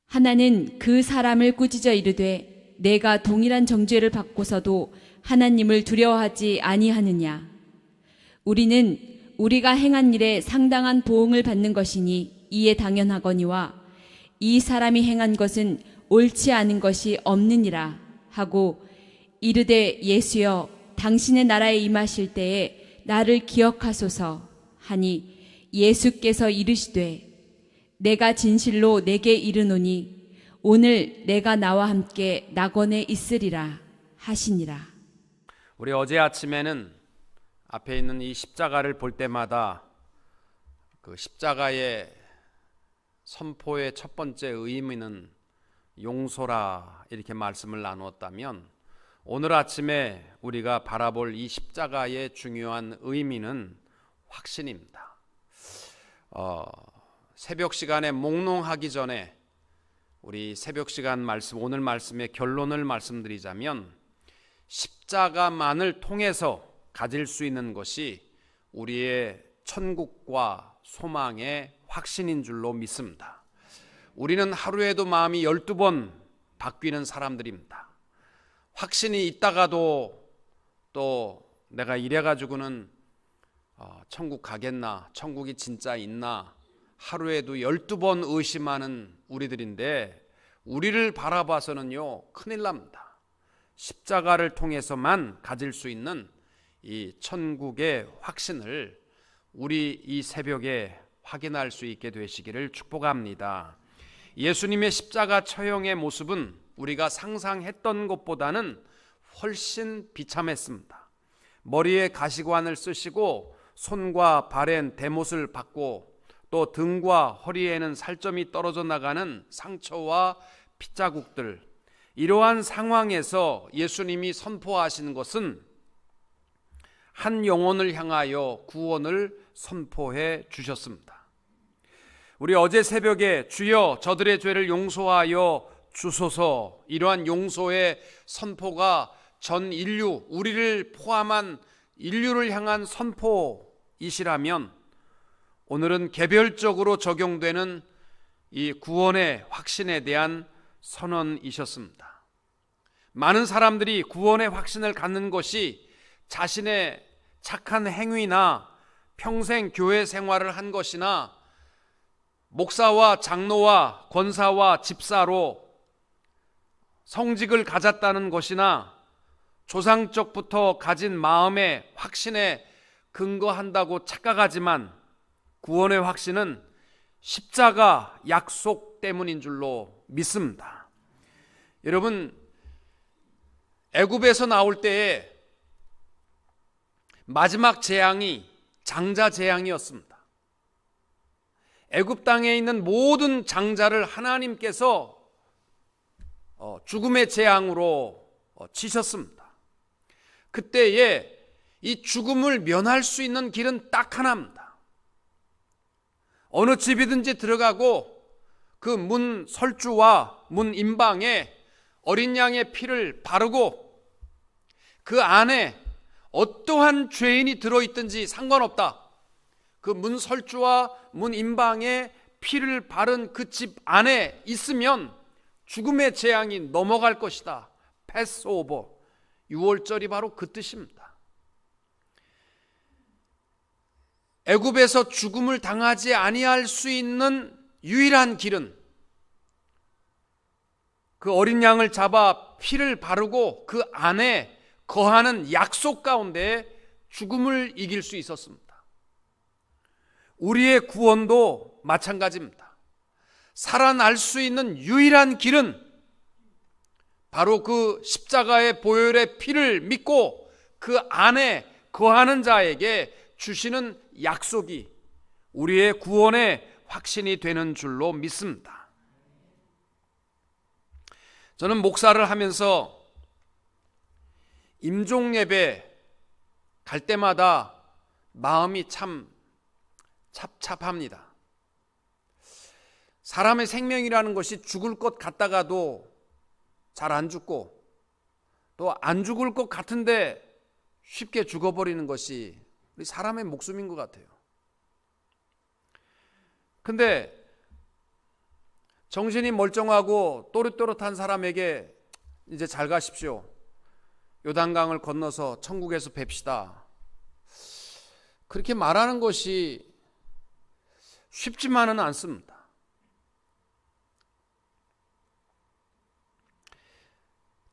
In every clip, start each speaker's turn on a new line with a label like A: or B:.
A: 하나는 그 사람을 꾸짖어 이르되 내가 동일한 정죄를 받고서도 하나님을 두려워하지 아니하느냐. 우리는 우리가 행한 일에 상당한 보응을 받는 것이니 이에 당연하거니와 이 사람이 행한 것은 옳지 않은 것이 없느니라 하고 이르되 예수여 당신의 나라에 임하실 때에 나를 기억하소서 하니 예수께서 이르시되 내가 진실로 내게 이르노니 오늘 내가 나와 함께 낙원에 있으리라 하시니라.
B: 우리 어제 아침에는 앞에 있는 이 십자가를 볼 때마다 그 십자가의 선포의 첫 번째 의미는 용서라 이렇게 말씀을 나누었다면, 오늘 아침에 우리가 바라볼 이 십자가의 중요한 의미는 확신입니다. 새벽 시간에 몽롱하기 전에 우리 새벽 시간 말씀, 오늘 말씀의 결론을 말씀드리자면, 십자가만을 통해서 가질 수 있는 것이 우리의 천국과 소망의 확신인 줄로 믿습니다. 우리는 하루에도 마음이 12번 바뀌는 사람들입니다. 확신이 있다가도 또 내가 이래가지고는 천국 가겠나, 천국이 진짜 있나, 하루에도 12번 의심하는 우리들인데, 우리를 바라봐서는요 큰일 납니다. 십자가를 통해서만 가질 수 있는 이 천국의 확신을 우리 이 새벽에 확인할 수 있게 되시기를 축복합니다. 예수님의 십자가 처형의 모습은 우리가 상상했던 것보다는 훨씬 비참했습니다. 머리에 가시관을 쓰시고 손과 발엔 대못을 받고 또 등과 허리에는 살점이 떨어져 나가는 상처와 핏자국들, 이러한 상황에서 예수님이 선포하시는 것은 한 영혼을 향하여 구원을 선포해 주셨습니다. 우리 어제 새벽에 주여 저들의 죄를 용서하여 주소서, 이러한 용서의 선포가 전 인류, 우리를 포함한 인류를 향한 선포이시라면, 오늘은 개별적으로 적용되는 이 구원의 확신에 대한 선언이셨습니다. 많은 사람들이 구원의 확신을 갖는 것이 자신의 착한 행위나 평생 교회 생활을 한 것이나 목사와 장로와 권사와 집사로 성직을 가졌다는 것이나 조상적부터 가진 마음의 확신에 근거한다고 착각하지만, 구원의 확신은 십자가 약속 때문인 줄로 믿습니다. 여러분, 애굽에서 나올 때에 마지막 재앙이 장자 재앙이었습니다. 애굽 땅에 있는 모든 장자를 하나님께서 죽음의 재앙으로 치셨습니다. 그때에 이 죽음을 면할 수 있는 길은 딱 하나입니다. 어느 집이든지 들어가고 그 문 설주와 문 임방에 어린 양의 피를 바르고 그 안에 어떠한 죄인이 들어있든지 상관없다. 그 문 설주와 문 임방에 피를 바른 그 집 안에 있으면 죽음의 재앙이 넘어갈 것이다. 패스오버, 6월절이 바로 그 뜻입니다. 애굽에서 죽음을 당하지 아니할 수 있는 유일한 길은 그 어린 양을 잡아 피를 바르고 그 안에 거하는 약속 가운데 죽음을 이길 수 있었습니다. 우리의 구원도 마찬가지입니다. 살아날 수 있는 유일한 길은 바로 그 십자가의 보혈의 피를 믿고 그 안에 거하는 자에게 주시는 약속이 우리의 구원의 확신이 되는 줄로 믿습니다. 저는 목사를 하면서 임종예배 갈 때마다 마음이 참 찹찹합니다. 사람의 생명이라는 것이 죽을 것 같다가도 잘 안 죽고 또 안 죽을 것 같은데 쉽게 죽어버리는 것이 우리 사람의 목숨인 것 같아요. 근데 정신이 멀쩡하고 또렷또렷한 사람에게 이제 잘 가십시오. 요단강을 건너서 천국에서 뵙시다. 그렇게 말하는 것이 쉽지만은 않습니다.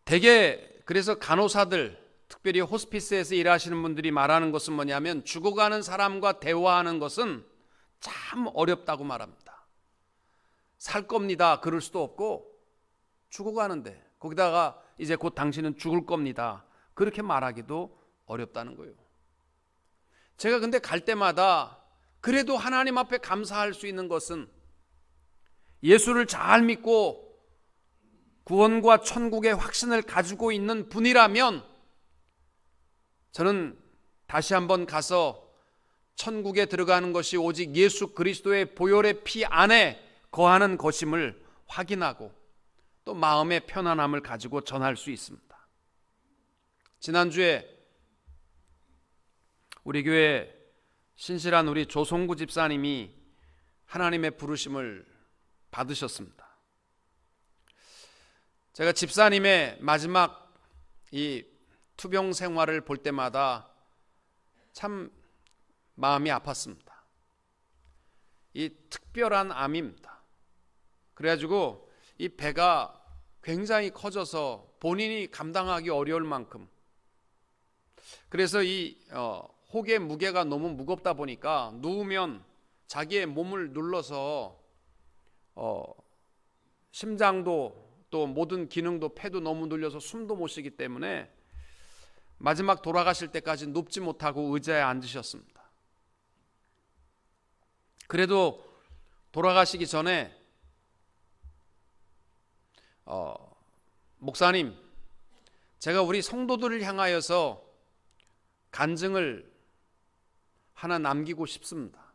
B: 대개 그래서 간호사들, 특별히 호스피스에서 일하시는 분들이 말하는 것은 뭐냐면 죽어가는 사람과 대화하는 것은 참 어렵다고 말합니다. 살 겁니다. 그럴 수도 없고 죽어가는데 거기다가 이제 곧 당신은 죽을 겁니다. 그렇게 말하기도 어렵다는 거예요. 제가 근데 갈 때마다 그래도 하나님 앞에 감사할 수 있는 것은 예수를 잘 믿고 구원과 천국의 확신을 가지고 있는 분이라면 저는 다시 한번 가서 천국에 들어가는 것이 오직 예수 그리스도의 보혈의 피 안에 거하는 것임을 확인하고 또 마음의 편안함을 가지고 전할 수 있습니다. 지난주에 우리 교회 신실한 우리 조성구 집사님이 하나님의 부르심을 받으셨습니다. 제가 집사님의 마지막 이 투병 생활을 볼 때마다 참 마음이 아팠습니다. 이 특별한 암입니다. 그래가지고 이 배가 굉장히 커져서 본인이 감당하기 어려울 만큼, 그래서 이 혹의 무게가 너무 무겁다 보니까 누우면 자기의 몸을 눌러서 심장도 또 모든 기능도 폐도 너무 눌려서 숨도 못 쉬기 때문에 마지막 돌아가실 때까지 눕지 못하고 의자에 앉으셨습니다. 그래도 돌아가시기 전에 목사님, 제가 우리 성도들을 향하여서 간증을 하나 남기고 싶습니다.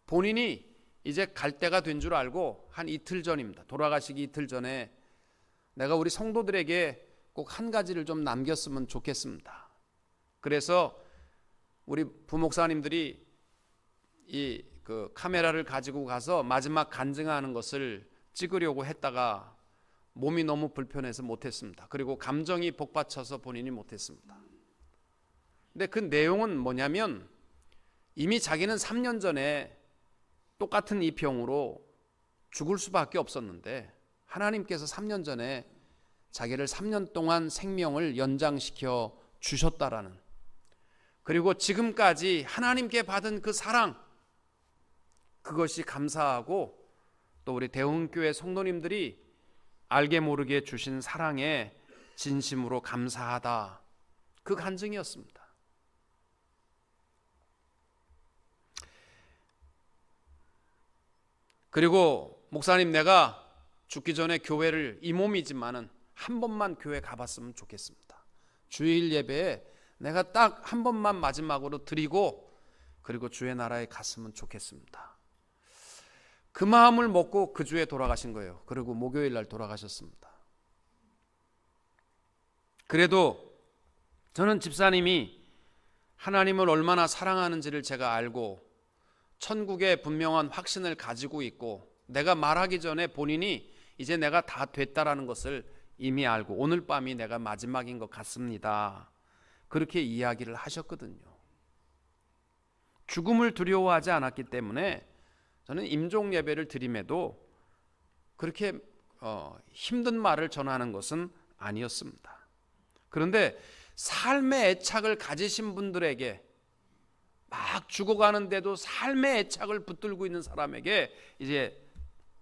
B: 본인이 이제 갈 때가 된 줄 알고 한 이틀 전입니다. 돌아가시기 이틀 전에 내가 우리 성도들에게 꼭 한 가지를 좀 남겼으면 좋겠습니다. 그래서 우리 부목사님들이 이 카메라를 가지고 가서 마지막 간증하는 것을 찍으려고 했다가 몸이 너무 불편해서 못했습니다. 그리고 감정이 복받쳐서 본인이 못했습니다. 근데 그 내용은 뭐냐면 이미 자기는 3년 전에 똑같은 이 병으로 죽을 수밖에 없었는데 하나님께서 3년 전에 자기를 3년 동안 생명을 연장시켜 주셨다라는, 그리고 지금까지 하나님께 받은 그 사랑, 그것이 감사하고 또 우리 대흥교회 성도님들이 알게 모르게 주신 사랑에 진심으로 감사하다, 그 간증이었습니다. 그리고 목사님, 내가 죽기 전에 교회를, 이 몸이지만은 한 번만 교회 가봤으면 좋겠습니다. 주일 예배에 내가 딱 한 번만 마지막으로 드리고 그리고 주의 나라에 갔으면 좋겠습니다. 그 마음을 먹고 그 주에 돌아가신 거예요. 그리고 목요일 날 돌아가셨습니다. 그래도 저는 집사님이 하나님을 얼마나 사랑하는지를 제가 알고 천국의 분명한 확신을 가지고 있고 내가 말하기 전에 본인이 이제 내가 다 됐다라는 것을 이미 알고 오늘 밤이 내가 마지막인 것 같습니다, 그렇게 이야기를 하셨거든요. 죽음을 두려워하지 않았기 때문에 저는 임종 예배를 드림에도 그렇게 힘든 말을 전하는 것은 아니었습니다. 그런데 삶의 애착을 가지신 분들에게, 막 죽어가는데도 삶의 애착을 붙들고 있는 사람에게 이제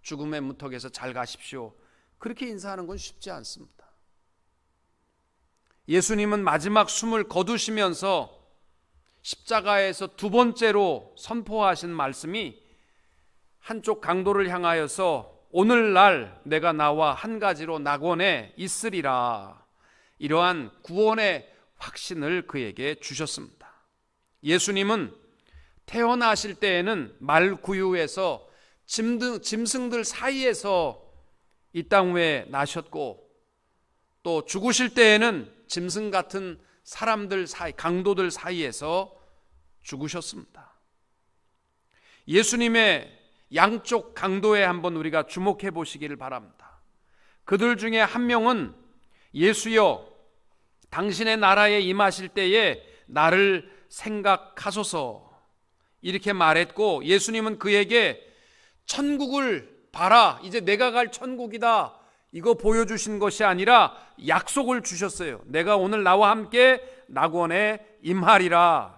B: 죽음의 문턱에서 잘 가십시오, 그렇게 인사하는 건 쉽지 않습니다. 예수님은 마지막 숨을 거두시면서 십자가에서 두 번째로 선포하신 말씀이 한쪽 강도를 향하여서 오늘날 내가 나와 한 가지로 낙원에 있으리라, 이러한 구원의 확신을 그에게 주셨습니다. 예수님은 태어나실 때에는 말구유에서 짐승들 사이에서 이 땅 위에 나셨고, 또 죽으실 때에는 짐승 같은 사람들 사이, 강도들 사이에서 죽으셨습니다. 예수님의 양쪽 강도에 한번 우리가 주목해 보시기를 바랍니다. 그들 중에 한 명은 예수여 당신의 나라에 임하실 때에 나를 생각하소서 이렇게 말했고, 예수님은 그에게 천국을 봐라, 이제 내가 갈 천국이다, 이거 보여주신 것이 아니라 약속을 주셨어요. 내가 오늘 나와 함께 낙원에 임하리라,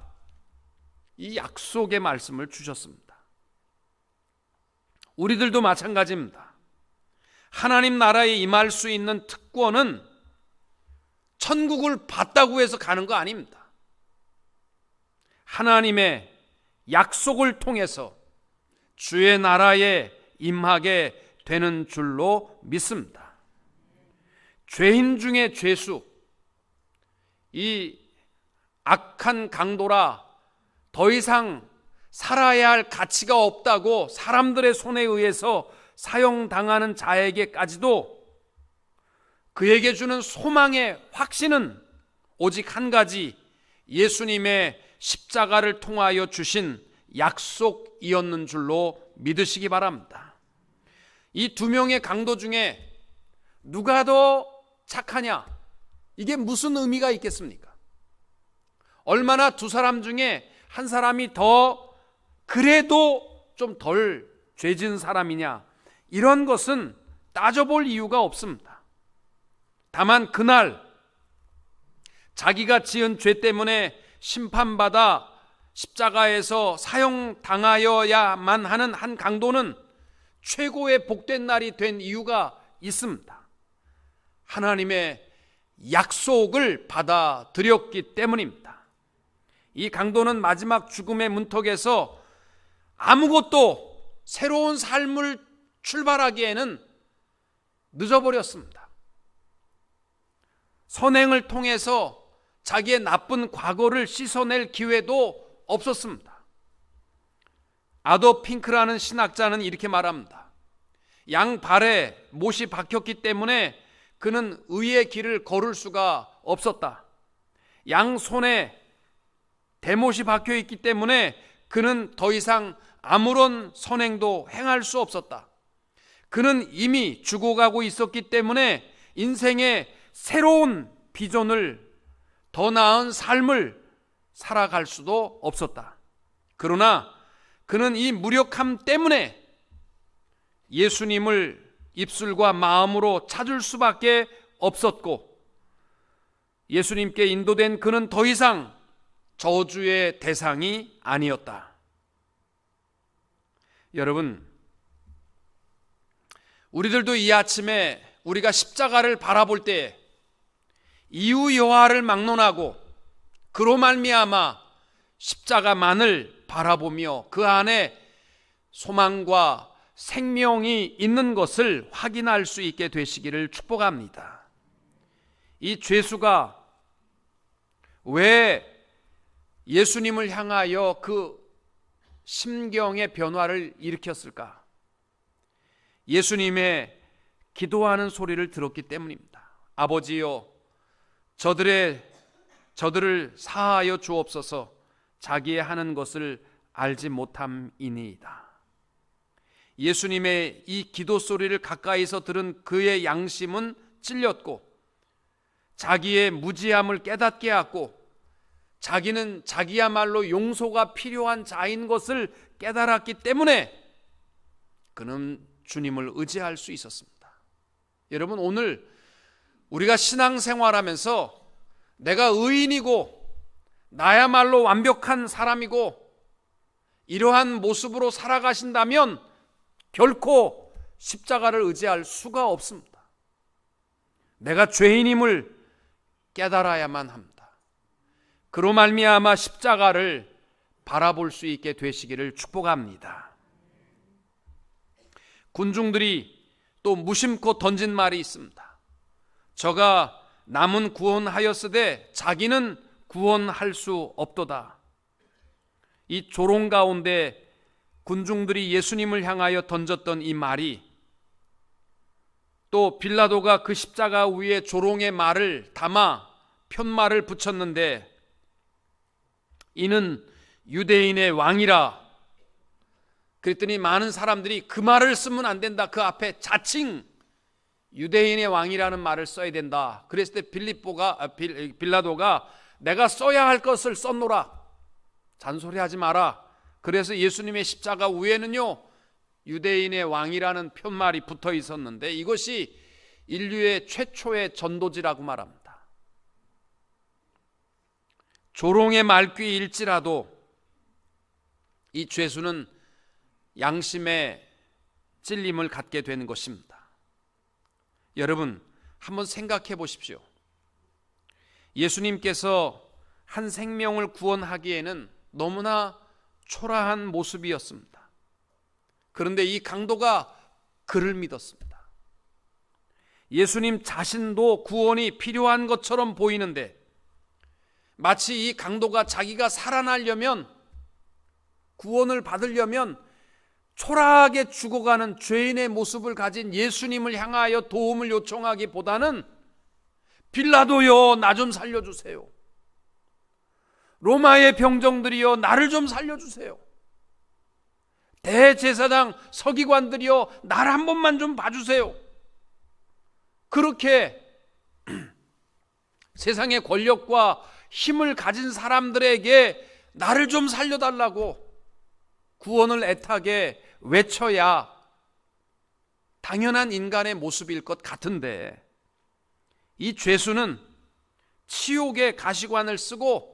B: 이 약속의 말씀을 주셨습니다. 우리들도 마찬가지입니다. 하나님 나라에 임할 수 있는 특권은 천국을 봤다고 해서 가는 거 아닙니다. 하나님의 약속을 통해서 주의 나라에 임하게 되는 줄로 믿습니다. 죄인 중에 죄수, 이 악한 강도라 더 이상 살아야 할 가치가 없다고 사람들의 손에 의해서 사형당하는 자에게까지도 그에게 주는 소망의 확신은 오직 한 가지, 예수님의 십자가를 통하여 주신 약속이었는 줄로 믿으시기 바랍니다. 이 두 명의 강도 중에 누가 더 착하냐, 이게 무슨 의미가 있겠습니까? 얼마나 두 사람 중에 한 사람이 더 그래도 좀 덜 죄진 사람이냐, 이런 것은 따져볼 이유가 없습니다. 다만 그날 자기가 지은 죄 때문에 심판받아 십자가에서 사형당하여야만 하는 한 강도는 최고의 복된 날이 된 이유가 있습니다. 하나님의 약속을 받아들였기 때문입니다. 이 강도는 마지막 죽음의 문턱에서 아무것도 새로운 삶을 출발하기에는 늦어버렸습니다. 선행을 통해서 자기의 나쁜 과거를 씻어낼 기회도 없었습니다. 아도 핑크라는 신학자는 이렇게 말합니다. 양 발에 못이 박혔기 때문에 그는 의의 길을 걸을 수가 없었다. 양 손에 대못이 박혀 있기 때문에 그는 더 이상 아무런 선행도 행할 수 없었다. 그는 이미 죽어가고 있었기 때문에 인생의 새로운 비전을, 더 나은 삶을 살아갈 수도 없었다. 그러나 그는 이 무력함 때문에 예수님을 입술과 마음으로 찾을 수밖에 없었고, 예수님께 인도된 그는 더 이상 저주의 대상이 아니었다. 여러분, 우리들도 이 아침에 우리가 십자가를 바라볼 때 이유 여하를 막론하고 그로 말미암아 십자가만을 바라보며 그 안에 소망과 생명이 있는 것을 확인할 수 있게 되시기를 축복합니다. 이 죄수가 왜 예수님을 향하여 그 심경의 변화를 일으켰을까? 예수님의 기도하는 소리를 들었기 때문입니다. 아버지여, 저들을 사하여 주옵소서. 자기의 하는 것을 알지 못함이니이다. 예수님의 이 기도 소리를 가까이서 들은 그의 양심은 찔렸고, 자기의 무지함을 깨닫게 하고, 자기는 자기야말로 용서가 필요한 자인 것을 깨달았기 때문에 그는 주님을 의지할 수 있었습니다. 여러분, 오늘 우리가 신앙생활하면서 내가 의인이고 나야말로 완벽한 사람이고 이러한 모습으로 살아가신다면 결코 십자가를 의지할 수가 없습니다. 내가 죄인임을 깨달아야만 합니다. 그로 말미암아 십자가를 바라볼 수 있게 되시기를 축복합니다. 군중들이 또 무심코 던진 말이 있습니다. 저가 남은 구원하였으되 자기는 구원할 수 없도다. 이 조롱 가운데 군중들이 예수님을 향하여 던졌던 이 말이, 또 빌라도가 그 십자가 위에 조롱의 말을 담아 편말을 붙였는데, 이는 유대인의 왕이라 그랬더니 많은 사람들이 그 말을 쓰면 안 된다, 그 앞에 자칭 유대인의 왕이라는 말을 써야 된다. 그랬을 때 빌라도가 내가 써야 할 것을 썼노라, 잔소리하지 마라. 그래서 예수님의 십자가 위에는요 유대인의 왕이라는 편말이 붙어 있었는데, 이것이 인류의 최초의 전도지라고 말합니다. 조롱의 말귀일지라도 이 죄수는 양심의 찔림을 갖게 되는 것입니다. 여러분, 한번 생각해 보십시오. 예수님께서 한 생명을 구원하기에는 너무나 초라한 모습이었습니다. 그런데 이 강도가 그를 믿었습니다. 예수님 자신도 구원이 필요한 것처럼 보이는데, 마치 이 강도가 자기가 살아나려면, 구원을 받으려면 초라하게 죽어가는 죄인의 모습을 가진 예수님을 향하여 도움을 요청하기보다는 빌라도요, 나 좀 살려주세요. 로마의 병정들이여, 나를 좀 살려주세요. 대제사장 서기관들이여, 나를 한 번만 좀 봐주세요. 그렇게 세상의 권력과 힘을 가진 사람들에게 나를 좀 살려달라고 구원을 애타게 외쳐야 당연한 인간의 모습일 것 같은데, 이 죄수는 치욕의 가시관을 쓰고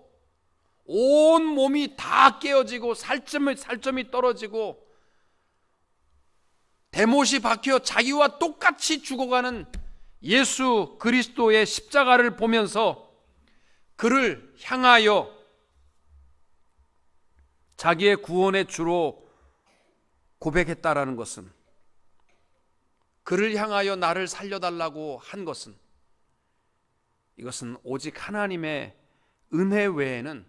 B: 온 몸이 다 깨어지고 살점이 떨어지고 대못이 박혀 자기와 똑같이 죽어가는 예수 그리스도의 십자가를 보면서 그를 향하여 자기의 구원의 주로 고백했다라는 것은, 그를 향하여 나를 살려달라고 한 것은, 이것은 오직 하나님의 은혜 외에는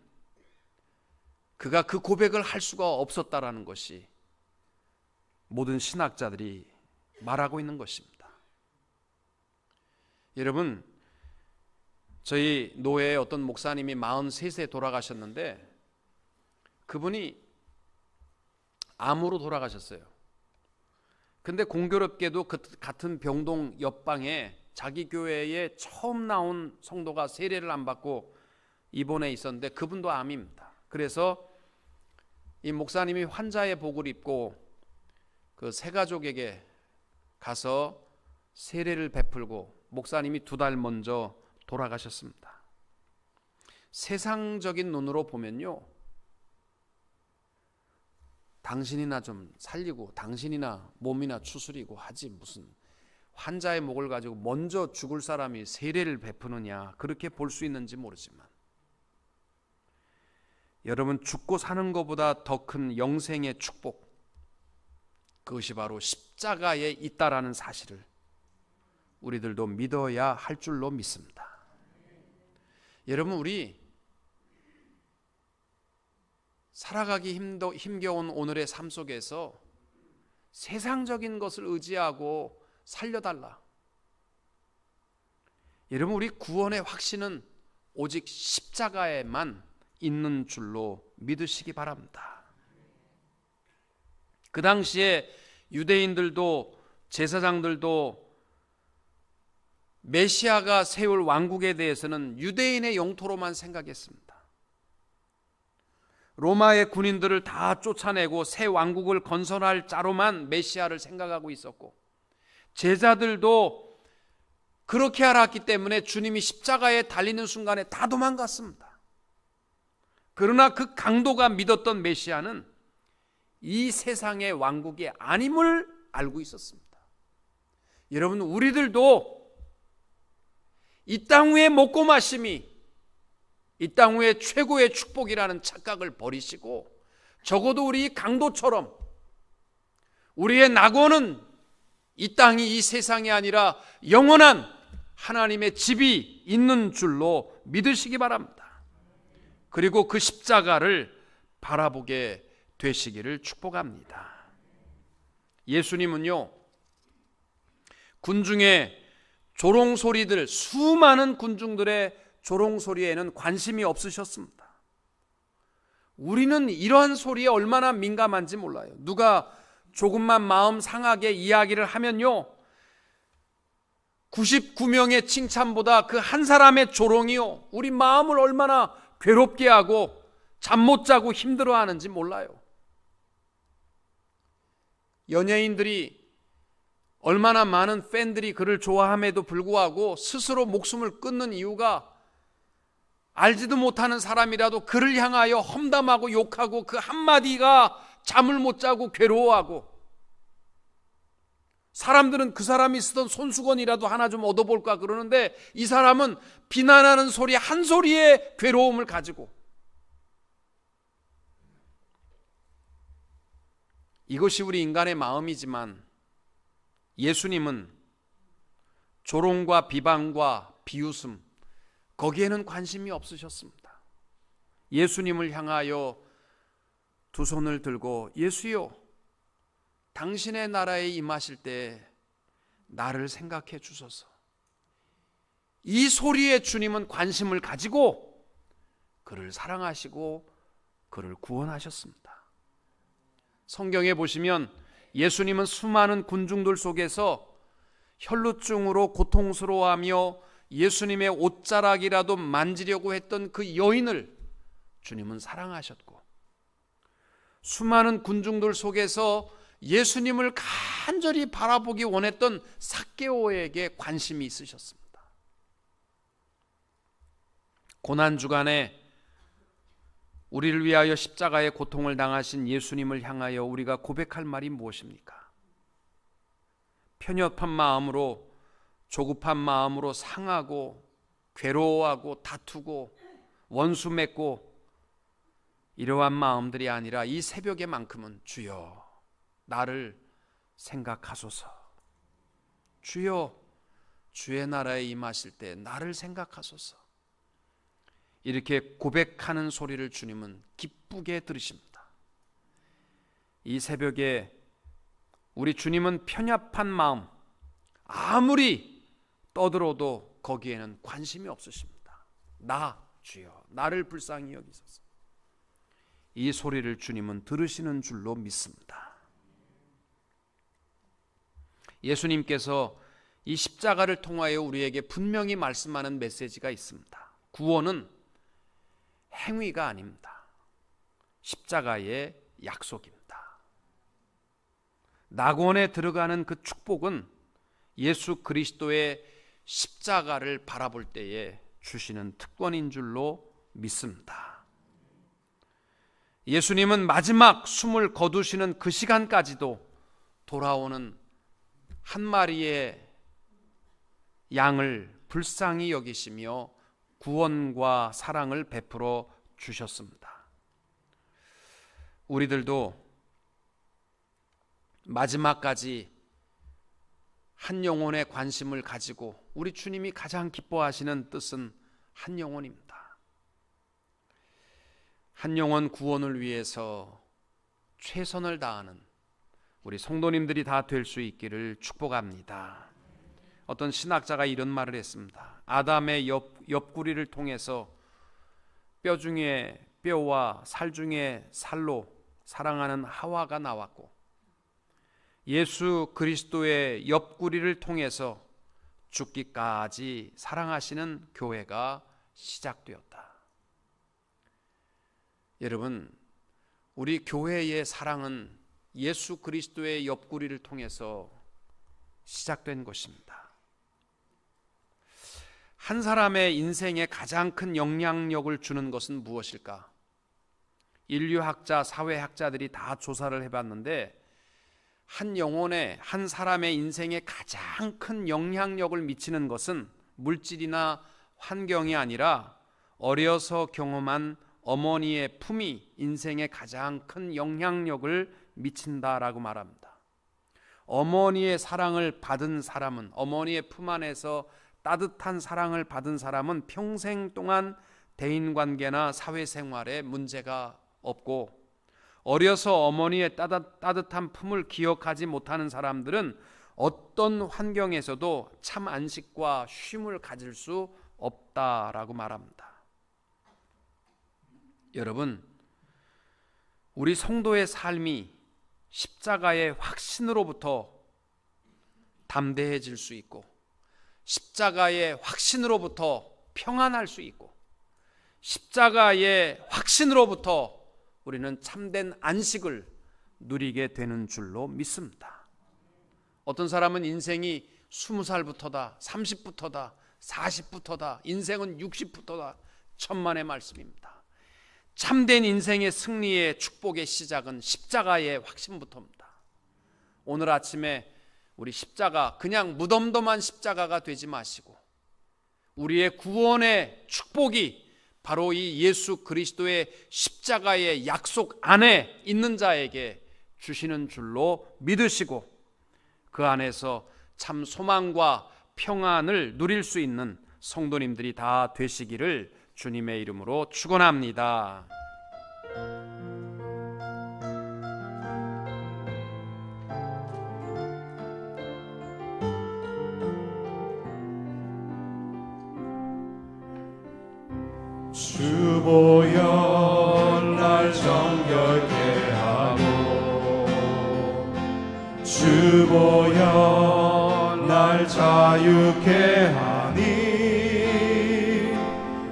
B: 그가 그 고백을 할 수가 없었다라는 것이 모든 신학자들이 말하고 있는 것입니다. 여러분, 저희 노회의 어떤 목사님이 43세에 돌아가셨는데, 그분이 암으로 돌아가셨어요. 근데 공교롭게도 그 같은 병동 옆방에 자기 교회에 처음 나온 성도가 세례를 안 받고 입원해 있었는데, 그분도 암입니다. 그래서 이 목사님이 환자의 복을 입고 그 세 가족에게 가서 세례를 베풀고 목사님이 2달 먼저 돌아가셨습니다. 세상적인 눈으로 보면요, 당신이나 좀 살리고 당신이나 몸이나 추스리고 하지, 무슨 환자의 목을 가지고 먼저 죽을 사람이 세례를 베푸느냐, 그렇게 볼 수 있는지 모르지만, 여러분, 죽고 사는 것보다 더 큰 영생의 축복, 그것이 바로 십자가에 있다라는 사실을 우리들도 믿어야 할 줄로 믿습니다. 여러분, 우리 살아가기 힘겨운 오늘의 삶 속에서 세상적인 것을 의지하고 살려달라. 여러분, 우리 구원의 확신은 오직 십자가에만 있는 줄로 믿으시기 바랍니다. 그 당시에 유대인들도 제사장들도 메시아가 세울 왕국에 대해서는 유대인의 영토로만 생각했습니다. 로마의 군인들을 다 쫓아내고 새 왕국을 건설할 자로만 메시아를 생각하고 있었고, 제자들도 그렇게 알았기 때문에 주님이 십자가에 달리는 순간에 다 도망갔습니다. 그러나 그 강도가 믿었던 메시아는 이 세상의 왕국이 아님을 알고 있었습니다. 여러분, 우리들도 이 땅 위의 먹고 마심이 이 땅 위의 최고의 축복이라는 착각을 버리시고, 적어도 우리 강도처럼 우리의 낙원은 이 땅이 이 세상이 아니라 영원한 하나님의 집이 있는 줄로 믿으시기 바랍니다. 그리고 그 십자가를 바라보게 되시기를 축복합니다. 예수님은요, 군중의 조롱소리들, 수많은 군중들의 조롱소리에는 관심이 없으셨습니다. 우리는 이러한 소리에 얼마나 민감한지 몰라요. 누가 조금만 마음 상하게 이야기를 하면요, 99명의 칭찬보다 그 한 사람의 조롱이요, 우리 마음을 얼마나 괴롭게 하고 잠 못 자고 힘들어하는지 몰라요. 연예인들이 얼마나 많은 팬들이 그를 좋아함에도 불구하고 스스로 목숨을 끊는 이유가 알지도 못하는 사람이라도 그를 향하여 험담하고 욕하고 그 한마디가 잠을 못 자고 괴로워하고, 사람들은 그 사람이 쓰던 손수건이라도 하나 좀 얻어볼까 그러는데 이 사람은 비난하는 소리 한 소리에 괴로움을 가지고, 이것이 우리 인간의 마음이지만 예수님은 조롱과 비방과 비웃음, 거기에는 관심이 없으셨습니다. 예수님을 향하여 두 손을 들고, 예수여, 당신의 나라에 임하실 때 나를 생각해 주소서. 이 소리에 주님은 관심을 가지고 그를 사랑하시고 그를 구원하셨습니다. 성경에 보시면 예수님은 수많은 군중들 속에서 혈루증으로 고통스러워하며 예수님의 옷자락이라도 만지려고 했던 그 여인을 주님은 사랑하셨고, 수많은 군중들 속에서 예수님을 간절히 바라보기 원했던 삭개오에게 관심이 있으셨습니다. 고난주간에 우리를 위하여 십자가의 고통을 당하신 예수님을 향하여 우리가 고백할 말이 무엇입니까? 편협한 마음으로, 조급한 마음으로 상하고 괴로워하고 다투고 원수 맺고 이러한 마음들이 아니라 이 새벽에만큼은 주여 나를 생각하소서, 주여 주의 나라에 임하실 때 나를 생각하소서, 이렇게 고백하는 소리를 주님은 기쁘게 들으십니다. 이 새벽에 우리 주님은 편협한 마음, 아무리 떠들어도 거기에는 관심이 없으십니다. 나 주여 나를 불쌍히 여기소서, 이 소리를 주님은 들으시는 줄로 믿습니다. 예수님께서 이 십자가를 통하여 우리에게 분명히 말씀하는 메시지가 있습니다. 구원은 행위가 아닙니다. 십자가의 약속입니다. 낙원에 들어가는 그 축복은 예수 그리스도의 십자가를 바라볼 때에 주시는 특권인 줄로 믿습니다. 예수님은 마지막 숨을 거두시는 그 시간까지도 돌아오는 한 마리의 양을 불쌍히 여기시며 구원과 사랑을 베풀어 주셨습니다. 우리들도 마지막까지 한 영혼에 관심을 가지고, 우리 주님이 가장 기뻐하시는 뜻은 한 영혼입니다. 한 영혼 구원을 위해서 최선을 다하는 우리 성도님들이 다 될 수 있기를 축복합니다. 어떤 신학자가 이런 말을 했습니다. 아담의 옆구리를 통해서 뼈 중에 뼈와 살 중에 살로 사랑하는 하와가 나왔고, 예수 그리스도의 옆구리를 통해서 죽기까지 사랑하시는 교회가 시작되었다. 여러분, 우리 교회의 사랑은 예수 그리스도의 옆구리를 통해서 시작된 것입니다. 한 사람의 인생에 가장 큰 영향력을 주는 것은 무엇일까? 인류학자, 사회학자들이 다 조사를 해봤는데 한 영혼에, 한 사람의 인생에 가장 큰 영향력을 미치는 것은 물질이나 환경이 아니라 어려서 경험한 어머니의 품이 인생에 가장 큰 영향력을 미친다라고 말합니다. 어머니의 사랑을 받은 사람은, 어머니의 품 안에서 따뜻한 사랑을 받은 사람은 평생 동안 대인관계나 사회생활에 문제가 없고, 어려서 어머니의 따뜻한 품을 기억하지 못하는 사람들은 어떤 환경에서도 참 안식과 쉼을 가질 수 없다라고 말합니다. 여러분, 우리 성도의 삶이 십자가의 확신으로부터 담대해질 수 있고, 십자가의 확신으로부터 평안할 수 있고, 십자가의 확신으로부터 우리는 참된 안식을 누리게 되는 줄로 믿습니다. 어떤 사람은 인생이 20살부터다, 30부터다, 40부터다, 인생은 60부터다. 천만의 말씀입니다. 참된 인생의 승리의 축복의 시작은 십자가의 확신부터입니다. 오늘 아침에 우리 십자가, 그냥 무덤덤한 십자가가 되지 마시고 우리의 구원의 축복이 바로 이 예수 그리스도의 십자가의 약속 안에 있는 자에게 주시는 줄로 믿으시고, 그 안에서 참 소망과 평안을 누릴 수 있는 성도님들이 다 되시기를 주님의 이름으로 축원합니다.
C: 주보혈 날 정결케 하고, 주보혈 날 자유케 하니,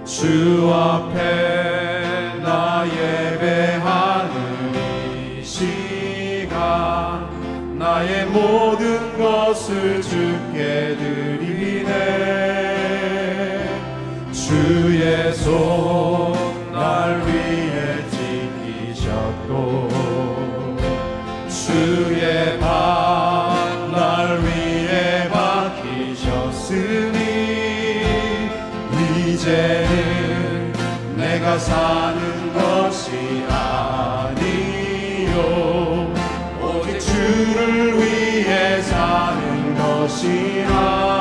C: 주 앞에 나 예배하는 이 시간, 나의 모든 것을 주께 드리네. 주의 손 날 위에 지키셨고, 주의 발 날 위에 박히셨으니, 이제는 내가 사는 것이 아니요 오직 주를 위해 사는 것이라.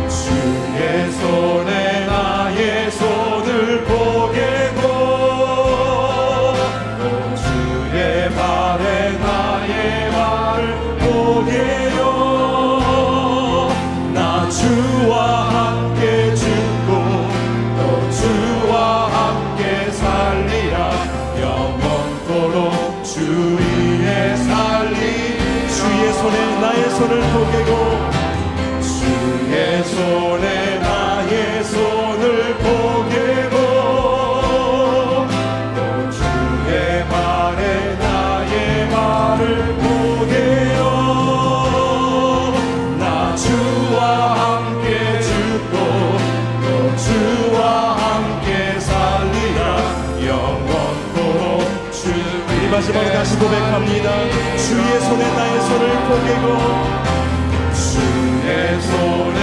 C: 주의 손에 나의 손을 포개고, 또 주의 발에 나의 발을 포개요. 나 주와 함께 죽고 또 주와 함께 살리라. 영원토록 주 위에 살리. 주의 손에 나의 손을 포개고, 주의 손에 나의 손을 포개고, 또 주의 발에 나의 발을 포개요. 나 주와 함께 죽고 또 주와 함께 살리라. 영원토록 주. 이 마지막으로 다시 고백합니다. 주의 손에 나의 손을 포개고, 주의 손